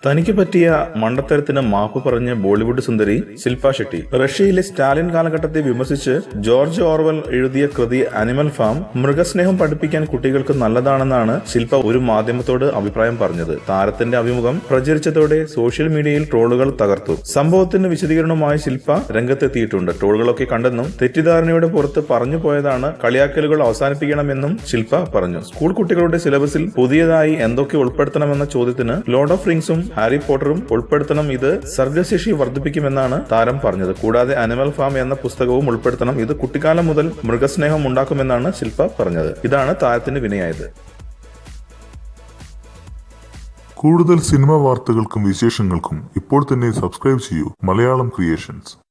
തനിക്ക് പറ്റിയ മണ്ടത്തരത്തിന് മാപ്പ് പറഞ്ഞ് ബോളിവുഡ് സുന്ദരി ശില്പ ഷെട്ടി. റഷ്യയിലെ സ്റ്റാലിൻ കാലഘട്ടത്തെ വിമർശിച്ച് ജോർജ് ഓർവൽ എഴുതിയ കൃതി ആനിമൽ ഫാം മൃഗസ്നേഹം പഠിപ്പിക്കാൻ കുട്ടികൾക്ക് നല്ലതാണെന്നാണ് ശില്പ ഒരു മാധ്യമത്തോട് അഭിപ്രായം പറഞ്ഞത്. താരത്തിന്റെ അഭിമുഖം പ്രചരിച്ചതോടെ സോഷ്യൽ മീഡിയയിൽ ട്രോളുകൾ തകർത്തു. സംഭവത്തിന് വിശദീകരണവുമായി ശില്പ രംഗത്തെത്തിയിട്ടുണ്ട്. ട്രോളുകളൊക്കെ കണ്ടെന്നും തെറ്റിദ്ധാരണയുടെ പുറത്ത് പറഞ്ഞു പോയതാണ്, കളിയാക്കലുകൾ അവസാനിപ്പിക്കണമെന്നും ശില്പ പറഞ്ഞു. സ്കൂൾ കുട്ടികളുടെ സിലബസിൽ പുതിയതായി എന്തൊക്കെ ഉൾപ്പെടുത്തണമെന്ന ചോദ്യത്തിന് ലോർഡ് ഓഫ് റിംഗ്സും ഹാരി പോട്ടറും ഉൾപ്പെടുത്തണം. ഇത് സർഗശേഷി വർദ്ധിപ്പിക്കുമെന്നാണ് താരം പറഞ്ഞത്. കൂടാതെ ആനിമൽ ഫാം എന്ന പുസ്തകവും ഉൾപ്പെടുത്തണം. ഇത് കുട്ടിക്കാലം മുതൽ മൃഗസ്നേഹം ഉണ്ടാക്കുമെന്നാണ് ശില്പ പറഞ്ഞത്. ഇതാണ് താരത്തിന് വിനയായത്. കൂടുതൽ സിനിമാ വാർത്തകൾക്കും വിശേഷങ്ങൾക്കും ഇപ്പോൾ തന്നെ സബ്സ്ക്രൈബ് ചെയ്യൂ മലയാളം ക്രിയേഷൻസ്.